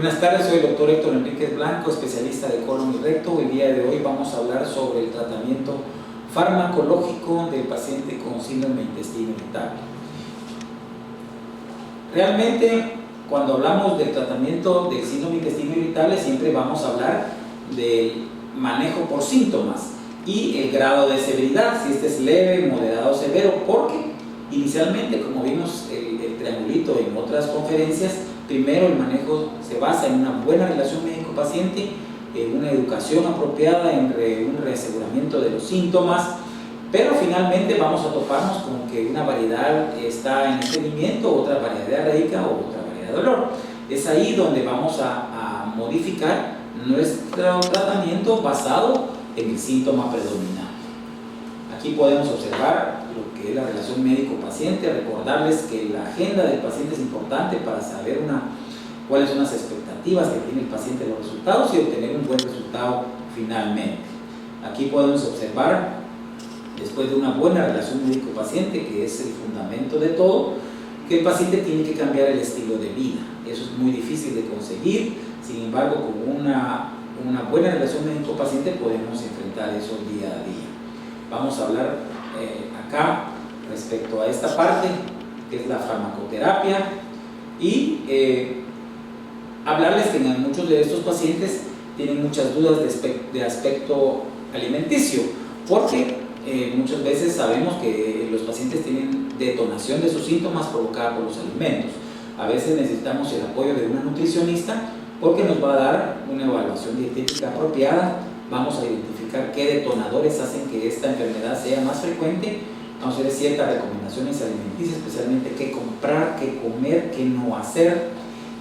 Buenas tardes, soy el doctor Héctor Enríquez Blanco, especialista de colon y recto. El día de hoy vamos a hablar sobre el tratamiento farmacológico del paciente con síndrome de intestino irritable. Realmente, cuando hablamos del tratamiento del síndrome de intestino irritable, siempre vamos a hablar del manejo por síntomas y el grado de severidad, si este es leve, moderado o severo, porque inicialmente, como vimos el triangulito en otras conferencias, primero el manejo se basa en una buena relación médico-paciente, en una educación apropiada, en un reaseguramiento de los síntomas, pero finalmente vamos a toparnos con que una variedad está en estreñimiento, otra variedad diarreica o otra variedad de dolor. Es ahí donde vamos a modificar nuestro tratamiento basado en el síntoma predominante. Aquí podemos observar lo que es la relación médico-paciente, recordarles que la agenda del paciente es importante para saber cuáles son las expectativas que tiene el paciente de los resultados y obtener un buen resultado finalmente. Aquí podemos observar, después de una buena relación médico-paciente, que es el fundamento de todo, que el paciente tiene que cambiar el estilo de vida. Eso es muy difícil de conseguir, sin embargo, con una buena relación médico-paciente podemos enfrentar eso día a día. Vamos a hablar acá respecto a esta parte, que es la farmacoterapia, y hablarles que muchos de estos pacientes tienen muchas dudas de aspecto alimenticio, porque muchas veces sabemos que los pacientes tienen detonación de sus síntomas provocada por los alimentos. A veces necesitamos el apoyo de una nutricionista porque nos va a dar una evaluación dietética apropiada. Vamos a identificar qué detonadores hacen que esta enfermedad sea más frecuente. Vamos a hacer ciertas recomendaciones alimenticias, especialmente qué comprar, qué comer, qué no hacer.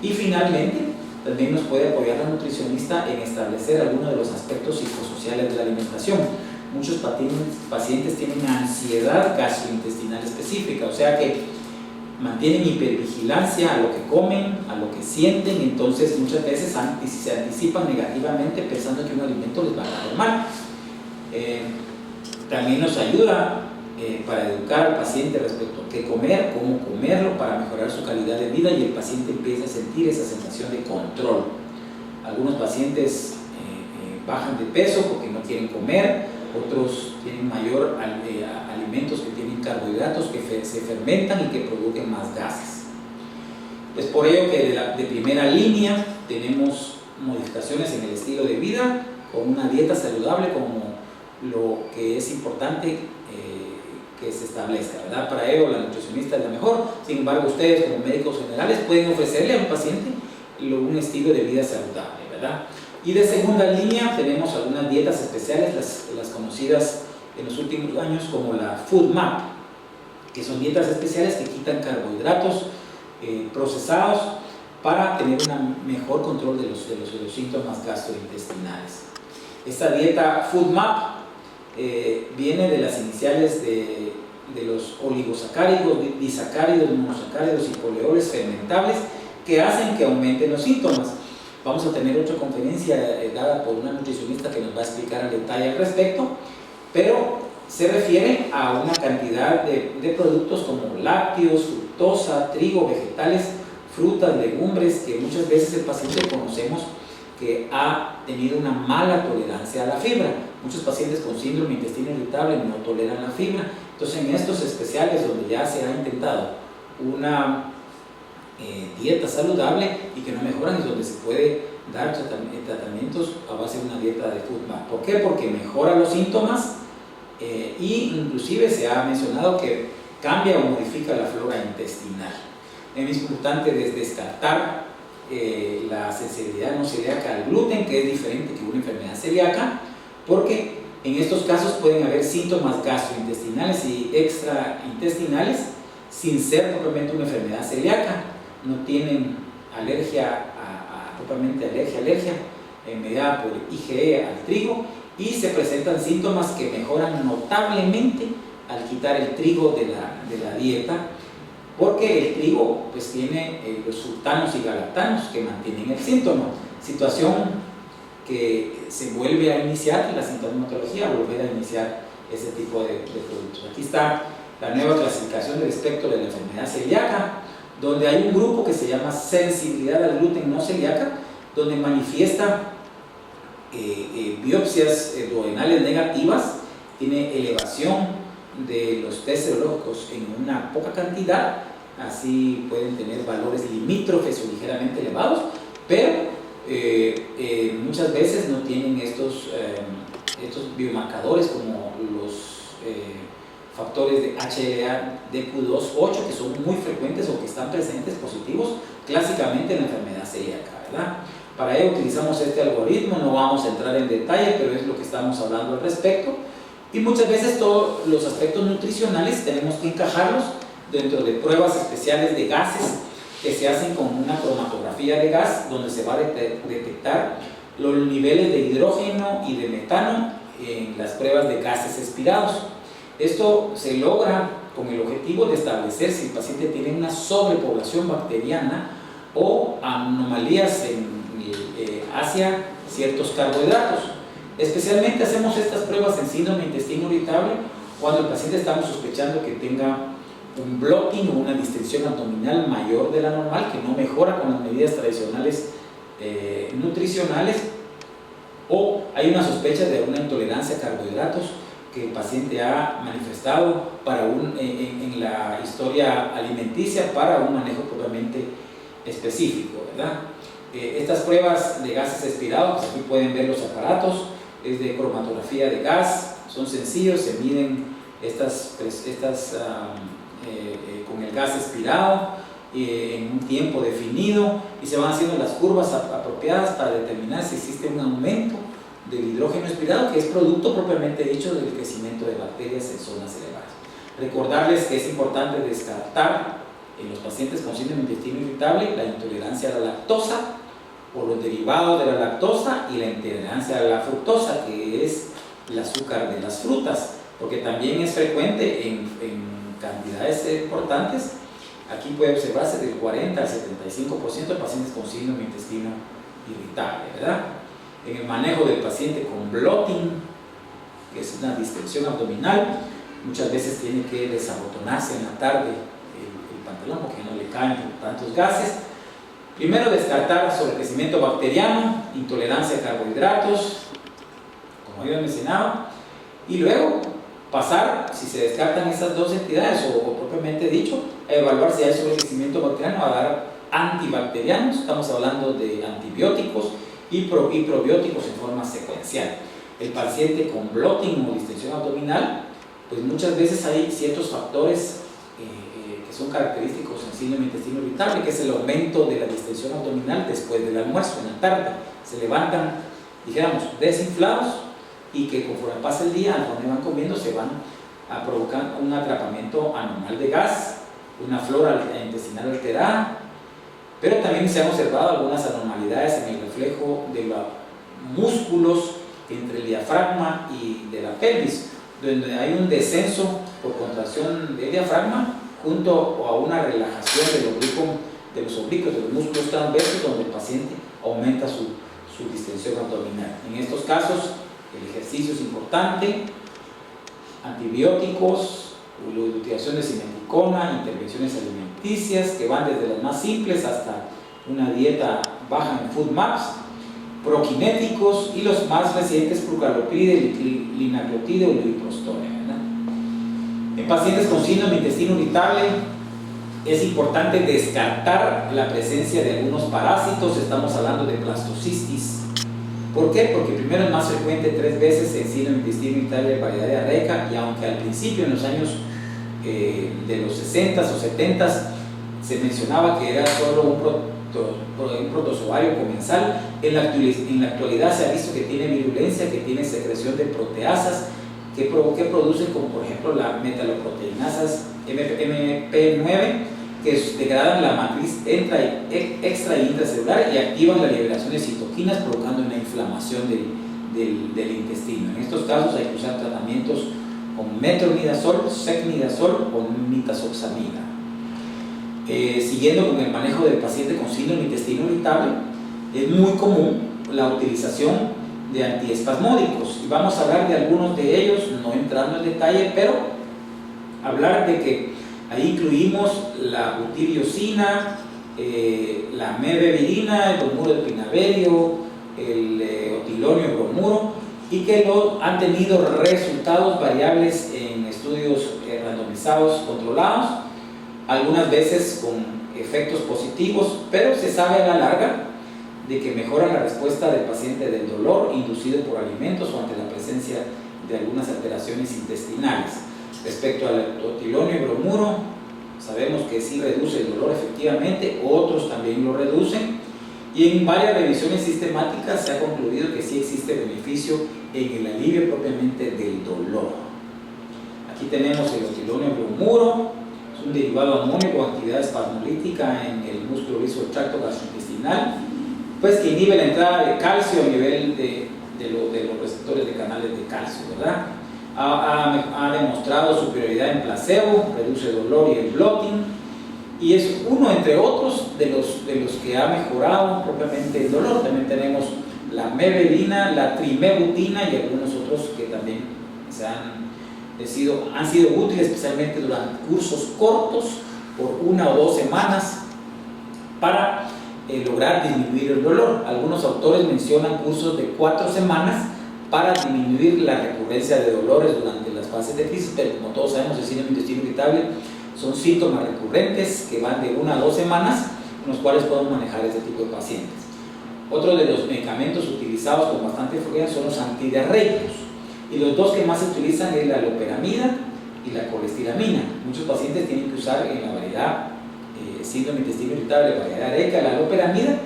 Y finalmente, también nos puede apoyar la nutricionista en establecer algunos de los aspectos psicosociales de la alimentación. Muchos pacientes tienen ansiedad gastrointestinal específica, o sea que mantienen hipervigilancia a lo que comen, a lo que sienten, entonces muchas veces se anticipan negativamente pensando que un alimento les va a caer mal. También nos ayuda para educar al paciente respecto a qué comer, cómo comerlo, para mejorar su calidad de vida y el paciente empieza a sentir esa sensación de control. Algunos pacientes bajan de peso porque no quieren comer, otros tienen mayor alimentos que tienen carbohidratos que se fermentan y que producen más gases. Es por ello que de primera línea tenemos modificaciones en el estilo de vida con una dieta saludable como lo que es importante que se establezca, ¿verdad? Para ello la nutricionista es la mejor. Sin embargo, ustedes como médicos generales pueden ofrecerle a un paciente un estilo de vida saludable, ¿verdad? Y de segunda línea tenemos algunas dietas especiales, las conocidas en los últimos años como la FODMAP, que son dietas especiales que quitan carbohidratos procesados para tener un mejor control de los síntomas gastrointestinales. Esta dieta FODMAP viene de las iniciales de los oligosacáridos, disacáridos, monosacáridos y poleoles fermentables que hacen que aumenten los síntomas. Vamos a tener otra conferencia dada por una nutricionista que nos va a explicar al detalle al respecto, pero se refiere a una cantidad de productos como lácteos, fructosa, trigo, vegetales, frutas, legumbres, que muchas veces el paciente conocemos que ha tenido una mala tolerancia a la fibra. Muchos pacientes con síndrome de intestino irritable no toleran la fibra. Entonces, en estos especiales donde ya se ha intentado una dieta saludable y que no mejoran, es donde se puede dar tratamientos a base de una dieta de FODMAP. ¿Por qué? Porque mejora los síntomas y inclusive se ha mencionado que cambia o modifica la flora intestinal. Es importante descartar la sensibilidad no celíaca al gluten, que es diferente que una enfermedad celíaca, porque en estos casos pueden haber síntomas gastrointestinales y extraintestinales sin ser propiamente una enfermedad celíaca. No tienen alergia propiamente alergia mediada por IgE al trigo, y se presentan síntomas que mejoran notablemente al quitar el trigo de la dieta, porque el trigo pues tiene los sultanos y galactanos que mantienen el síntoma, situación que se vuelve a iniciar la sintomatología, volver a iniciar ese tipo de productos. Aquí está la nueva clasificación del espectro de la enfermedad celíaca, donde hay un grupo que se llama sensibilidad al gluten no celíaca, donde manifiesta biopsias duodenales negativas, tiene elevación de los test serológicos en una poca cantidad, así pueden tener valores limítrofes o ligeramente elevados, pero muchas veces no tienen estos biomarcadores como los factores de HLA-DQ2-8, que son muy frecuentes o que están presentes positivos clásicamente en la enfermedad celíaca, ¿verdad? Para ello utilizamos este algoritmo, no vamos a entrar en detalle, pero es lo que estamos hablando al respecto. Y muchas veces todos los aspectos nutricionales tenemos que encajarlos dentro de pruebas especiales de gases que se hacen con una cromatografía de gas, donde se va a detectar los niveles de hidrógeno y de metano en las pruebas de gases expirados. Esto se logra con el objetivo de establecer si el paciente tiene una sobrepoblación bacteriana o anomalías hacia ciertos carbohidratos. Especialmente hacemos estas pruebas en síndrome de intestino irritable cuando el paciente estamos sospechando que tenga un bloating o una distensión abdominal mayor de la normal, que no mejora con las medidas tradicionales nutricionales, o hay una sospecha de una intolerancia a carbohidratos que el paciente ha manifestado en la historia alimenticia para un manejo propiamente específico, ¿verdad? Estas pruebas de gases expirados, pues aquí pueden ver los aparatos, es de cromatografía de gas, son sencillos, se miden con el gas expirado en un tiempo definido y se van haciendo las curvas apropiadas para determinar si existe un aumento del hidrógeno expirado, que es producto propiamente dicho del crecimiento de bacterias en zonas elevadas. Recordarles que es importante descartar en los pacientes con síndrome de intestino irritable la intolerancia a la lactosa o los derivados de la lactosa y la intolerancia a la fructosa, que es el azúcar de las frutas, porque también es frecuente en cantidades importantes. Aquí puede observarse del 40 al 75% de pacientes con síndrome de intestino irritable, ¿verdad? En el manejo del paciente con bloating, que es una distensión abdominal, muchas veces tiene que desabotonarse en la tarde el pantalón porque no le caen tantos gases. Primero, descartar sobrecrecimiento bacteriano, intolerancia a carbohidratos, como yo mencionaba, y luego pasar, si se descartan esas dos entidades o propiamente dicho, a evaluar si hay sobrecrecimiento bacteriano, a dar antibacterianos, estamos hablando de antibióticos y probióticos en forma secuencial. El paciente con bloating o distensión abdominal, pues muchas veces hay ciertos factores que son característicos en síndrome de intestino irritable, que es el aumento de la distensión abdominal después del almuerzo, en la tarde. Se levantan, dijéramos, desinflados, y que conforme pasa el día, conforme van comiendo, se van a provocar un atrapamiento anormal de gas, una flora intestinal alterada, pero también se han observado algunas anormalidades en el reflejo de los músculos entre el diafragma y de la pelvis, donde hay un descenso por contracción del diafragma junto a una relajación de los oblicuos, de los músculos transversos, donde el paciente aumenta su distensión abdominal. En estos casos, el ejercicio es importante, antibióticos, la utilización de simeticona, intervenciones alimenticias que van desde las más simples hasta una dieta baja en food maps, prokinéticos y los más recientes prucalopride, linaglutide o lipoprostol. En pacientes con síndrome de intestino irritable es importante descartar la presencia de algunos parásitos, estamos hablando de plastocistis. ¿Por qué? Porque primero es más frecuente 3 veces en síndrome de intestino irritable de variedad diarreica, y aunque al principio en los años de los 60s o 70s se mencionaba que era solo un protozoario comensal, en la actualidad se ha visto que tiene virulencia, que tiene secreción de proteasas que producen, como por ejemplo la metaloproteinasas MP9, que degradan la matriz extra y intracelular y activan la liberación de citoquinas, provocando una inflamación del intestino. En estos casos hay que usar tratamientos con metronidazol, secnidazol o nitazoxamida. Siguiendo con el manejo del paciente con síndrome de intestino irritable, es muy común la utilización de antiespasmódicos, y vamos a hablar de algunos de ellos, no entrando en detalle, pero hablar de que ahí incluimos la butirosina, la mebevirina, el bromuro de pinaverio, el otilonio bromuro, y que han tenido resultados variables en estudios randomizados controlados, algunas veces con efectos positivos, pero se sabe a la larga de que mejora la respuesta del paciente del dolor inducido por alimentos o ante la presencia de algunas alteraciones intestinales. Respecto al otilonio bromuro, sabemos que sí reduce el dolor efectivamente, otros también lo reducen, y en varias revisiones sistemáticas se ha concluido que sí existe beneficio en el alivio propiamente del dolor. Aquí tenemos el otilonio bromuro, es un derivado amonio con actividad espasmolítica en el músculo liso del tracto gastrointestinal, pues que inhibe la entrada de calcio a nivel de los receptores de canales de calcio, ¿verdad? Ha demostrado superioridad en placebo, reduce dolor y el bloating, y es uno entre otros de los que ha mejorado propiamente el dolor. También tenemos la meberidina, la trimebutina y algunos otros que también han sido útiles, especialmente durante cursos cortos por 1 o 2 semanas para lograr disminuir el dolor. Algunos autores mencionan cursos de 4 semanas para disminuir la recurrencia de dolores durante las fases de crisis, pero como todos sabemos, el síndrome de intestino irritable son síntomas recurrentes que van de 1 a 2 semanas, con los cuales podemos manejar este tipo de pacientes. Otro de los medicamentos utilizados con bastante frecuencia son los antidiarreicos, y los dos que más se utilizan es la loperamida y la colestiramina. Muchos pacientes tienen que usar en la variedad síndrome de intestino irritable, variedad areica, la loperamida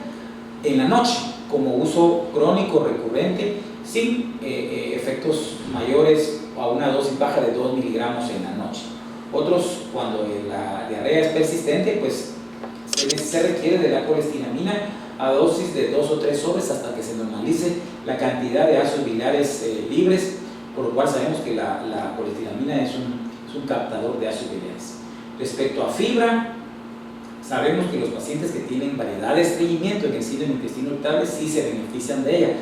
en la noche como uso crónico recurrente sin efectos mayores a una dosis baja de 2 miligramos en la noche. Otros, cuando la diarrea es persistente, pues se requiere de la colestiramina a dosis de 2 o 3 sobres hasta que se normalice la cantidad de ácidos biliares libres, por lo cual sabemos que la colestiramina es un captador de ácidos biliares. Respecto a fibra, sabemos que los pacientes que tienen variedad de estreñimiento en el síndrome de intestino irritable sí se benefician de ella.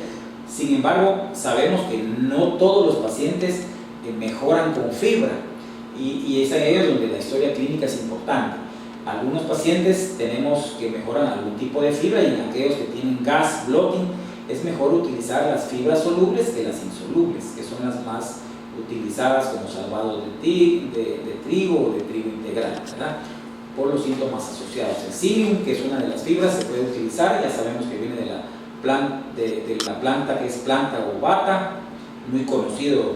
Sin embargo, sabemos que no todos los pacientes mejoran con fibra, y es ahí donde la historia clínica es importante. Algunos pacientes tenemos que mejoran algún tipo de fibra, y en aquellos que tienen gas, bloating, es mejor utilizar las fibras solubles que las insolubles, que son las más utilizadas como salvados de trigo o de trigo integral, ¿verdad?, por los síntomas asociados. El psyllium, que es una de las fibras, se puede utilizar, ya sabemos que viene de la planta que es planta o bata, muy conocido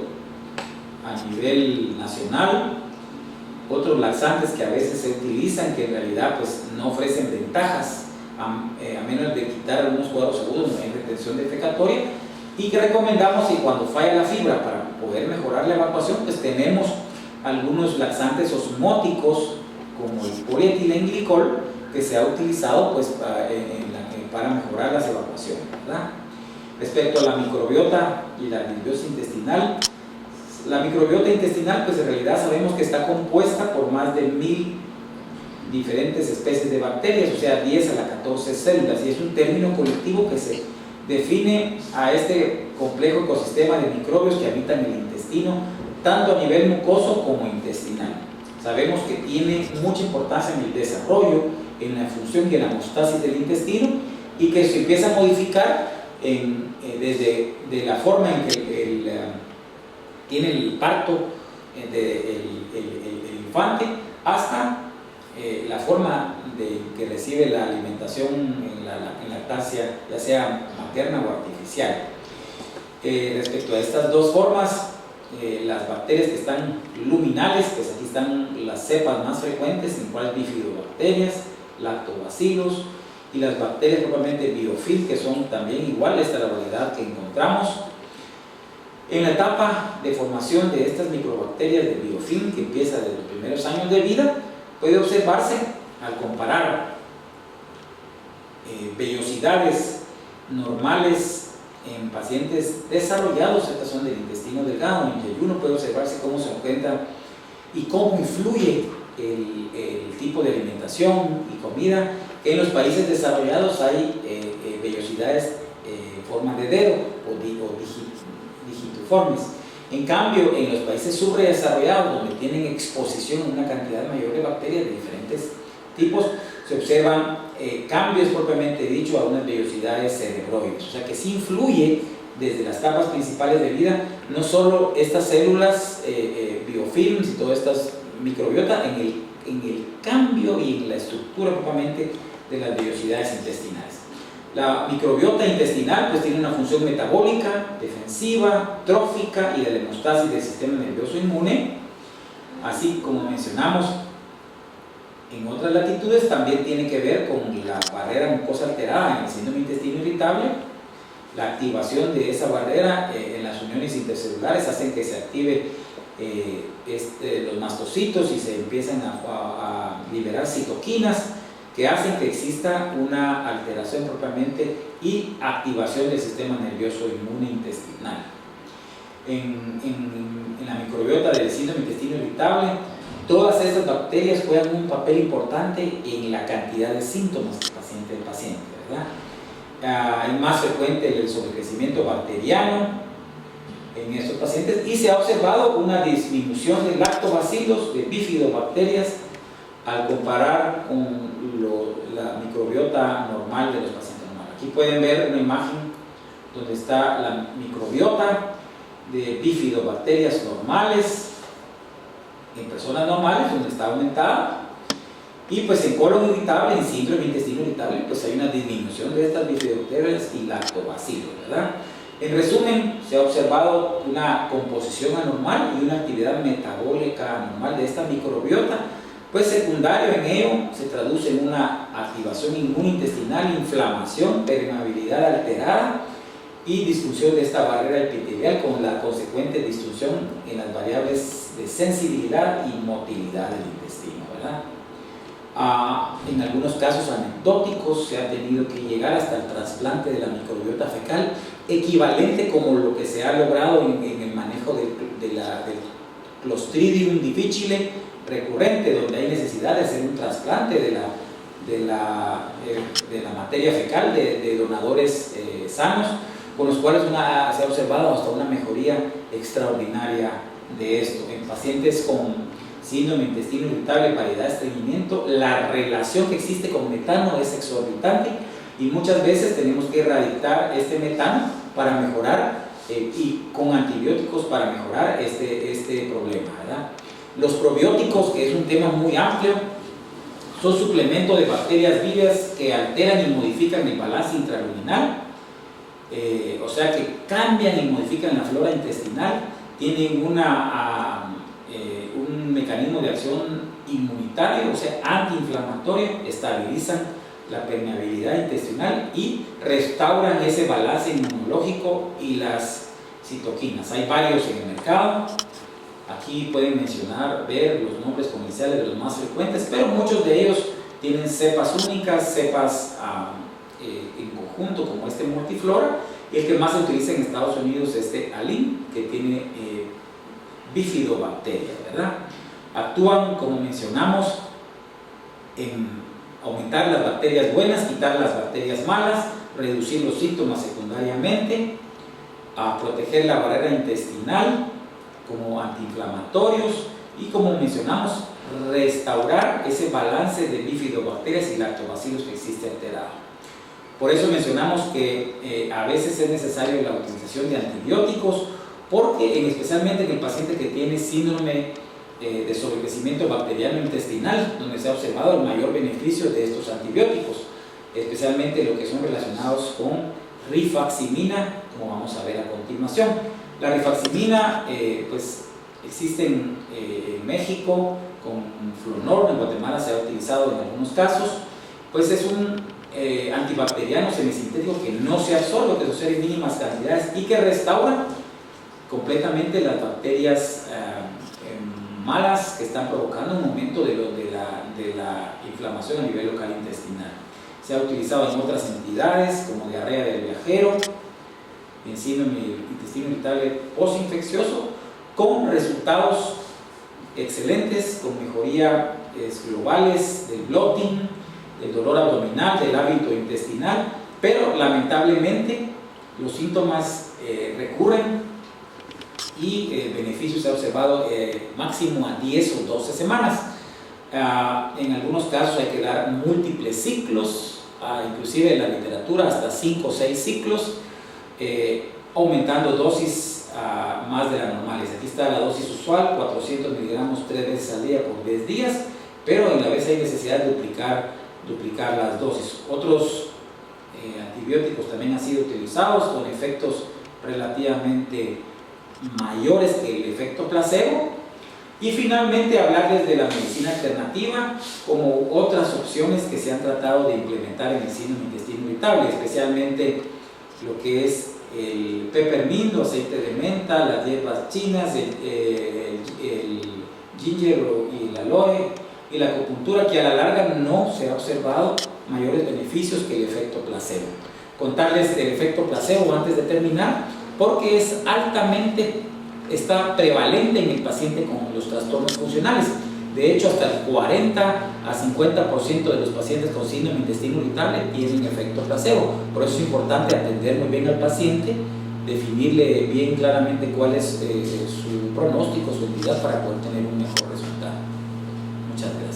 a nivel nacional. Otros laxantes que a veces se utilizan, que en realidad pues no ofrecen ventajas a menos de quitar algunos cuadros agudos en retención defecatoria, y que recomendamos, y cuando falla la fibra, para poder mejorar la evacuación, pues tenemos algunos laxantes osmóticos como el polietilenglicol, que se ha utilizado pues para mejorar las evacuaciones, ¿verdad? Respecto a la microbiota y la disbiosis intestinal, la microbiota intestinal pues en realidad sabemos que está compuesta por más de 1000 diferentes especies de bacterias, o sea 10 a la 14 células, y es un término colectivo que se define a este complejo ecosistema de microbios que habitan el intestino, tanto a nivel mucoso como intestinal. Sabemos que tiene mucha importancia en el desarrollo, en la función y en la homeostasis del intestino, y que se empieza a modificar desde la forma en que tiene el parto el infante hasta la forma de que recibe la alimentación en lactancia, ya sea materna o artificial. Respecto a estas dos formas, las bacterias que están luminales, pues aquí están las cepas más frecuentes, en cuales bifidobacterias, lactobacilos, y las bacterias propiamente biofilm, que son también iguales a la variedad que encontramos. En la etapa de formación de estas microbacterias de biofilm, que empieza desde los primeros años de vida, puede observarse, al comparar vellosidades normales en pacientes desarrollados, estas son del intestino delgado, en el ayuno puede observarse cómo se encuentra y cómo influye el tipo de alimentación y comida, que en los países desarrollados hay vellosidades en forma de dedo o digitiformes. En cambio, en los países subdesarrollados, donde tienen exposición a una cantidad mayor de bacterias de diferentes tipos, se observan cambios propiamente dicho a unas vellosidades cerebroides, o sea que sí influye desde las etapas principales de vida, no solo estas células, biofilms y todas estas microbiota en el cambio y en la estructura propiamente de las vellosidades intestinales. La microbiota intestinal pues tiene una función metabólica, defensiva, trófica y de la hemostasis del sistema nervioso inmune, así como mencionamos en otras latitudes también tiene que ver con la barrera mucosa alterada en el síndrome de intestino irritable. La activación de esa barrera en las uniones intercelulares hacen que se active los mastocitos y se empiezan a liberar citoquinas que hacen que exista una alteración propiamente y activación del sistema nervioso inmune intestinal. En la microbiota del síndrome de intestino irritable, todas estas bacterias juegan un papel importante en la cantidad de síntomas del paciente, ¿verdad? Es más frecuente el sobrecrecimiento bacteriano en estos pacientes y se ha observado una disminución de lactobacilos, de bifidobacterias, al comparar con la microbiota normal de los pacientes normales. Aquí pueden ver una imagen donde está la microbiota de bifidobacterias normales en personas normales, donde está aumentada, y pues en colon irritable, en síndrome de intestino irritable, pues hay una disminución de estas bifidobacterias y lactobacilos, ¿verdad? En resumen, se ha observado una composición anormal y una actividad metabólica anormal de esta microbiota, pues secundario en ello se traduce en una activación inmunointestinal, inflamación, permeabilidad alterada y disfunción de esta barrera epitelial con la consecuente disfunción en las variables de sensibilidad y motilidad del intestino, ¿verdad? En algunos casos anecdóticos se ha tenido que llegar hasta el trasplante de la microbiota fecal, equivalente como lo que se ha logrado en el manejo del Clostridium difficile recurrente, donde hay necesidad de hacer un trasplante de la materia fecal de donadores sanos, con los cuales se ha observado hasta una mejoría extraordinaria de esto. En pacientes con síndrome de intestino irritable, variedad de estreñimiento, la relación que existe con metano es exorbitante y muchas veces tenemos que erradicar este metano para mejorar y con antibióticos para mejorar este problema, ¿verdad? Los probióticos, que es un tema muy amplio, son suplementos de bacterias vivas que alteran y modifican el balance intraluminal, o sea que cambian y modifican la flora intestinal, tienen un mecanismo de acción inmunitario, o sea, antiinflamatorio, estabilizan la permeabilidad intestinal y restauran ese balance inmunológico y las citoquinas. Hay varios en el mercado. Aquí pueden ver los nombres comerciales de los más frecuentes, pero muchos de ellos tienen cepas únicas, cepas en conjunto, como este Multiflora, y el que más se utiliza en Estados Unidos es este Alin, que tiene bifidobacterias, ¿verdad? Actúan, como mencionamos, en aumentar las bacterias buenas, quitar las bacterias malas, reducir los síntomas secundariamente, a proteger la barrera intestinal, como antiinflamatorios y, como mencionamos, restaurar ese balance de bifidobacterias y lactobacilos que existe alterado. Por eso mencionamos que a veces es necesaria la utilización de antibióticos, porque especialmente en el paciente que tiene síndrome de sobrecrecimiento bacteriano intestinal, donde se ha observado el mayor beneficio de estos antibióticos, especialmente lo que son relacionados con rifaximina, como vamos a ver a continuación. La rifaximina pues existe en México con Flonor, en Guatemala se ha utilizado en algunos casos, pues es un antibacteriano semisintético que no se absorbe, que sucede en mínimas cantidades y que restaura completamente las bacterias malas que están provocando un aumento de la inflamación a nivel local intestinal. Se ha utilizado en otras entidades como diarrea del viajero, en síndrome de intestino irritable postinfeccioso, con resultados excelentes, con mejorías globales del bloating, del dolor abdominal, del hábito intestinal, pero lamentablemente los síntomas recurren y beneficios se ha observado máximo a 10 o 12 semanas. En algunos casos hay que dar múltiples ciclos, inclusive en la literatura hasta 5 o 6 ciclos, aumentando dosis más de las normales. Aquí está la dosis usual, 400 miligramos 3 veces al día por 10 días, pero en la vez hay necesidad de duplicar las dosis. Otros antibióticos también han sido utilizados con efectos relativamente mayores que el efecto placebo. Y finalmente hablarles de la medicina alternativa como otras opciones que se han tratado de implementar en el síndrome de intestino irritable, especialmente lo que es el peppermint, aceite de menta, las hierbas chinas, el ginger y el aloe y la acupuntura, que a la larga no se ha observado mayores beneficios que el efecto placebo. Contarles el efecto placebo antes de terminar, porque es está prevalente en el paciente con los trastornos funcionales. De hecho, hasta el 40 a 50% de los pacientes con síndrome de intestino irritable tienen efecto placebo. Por eso es importante atender muy bien al paciente, definirle bien claramente cuál es su pronóstico, su entidad, para poder tener un mejor resultado. Muchas gracias.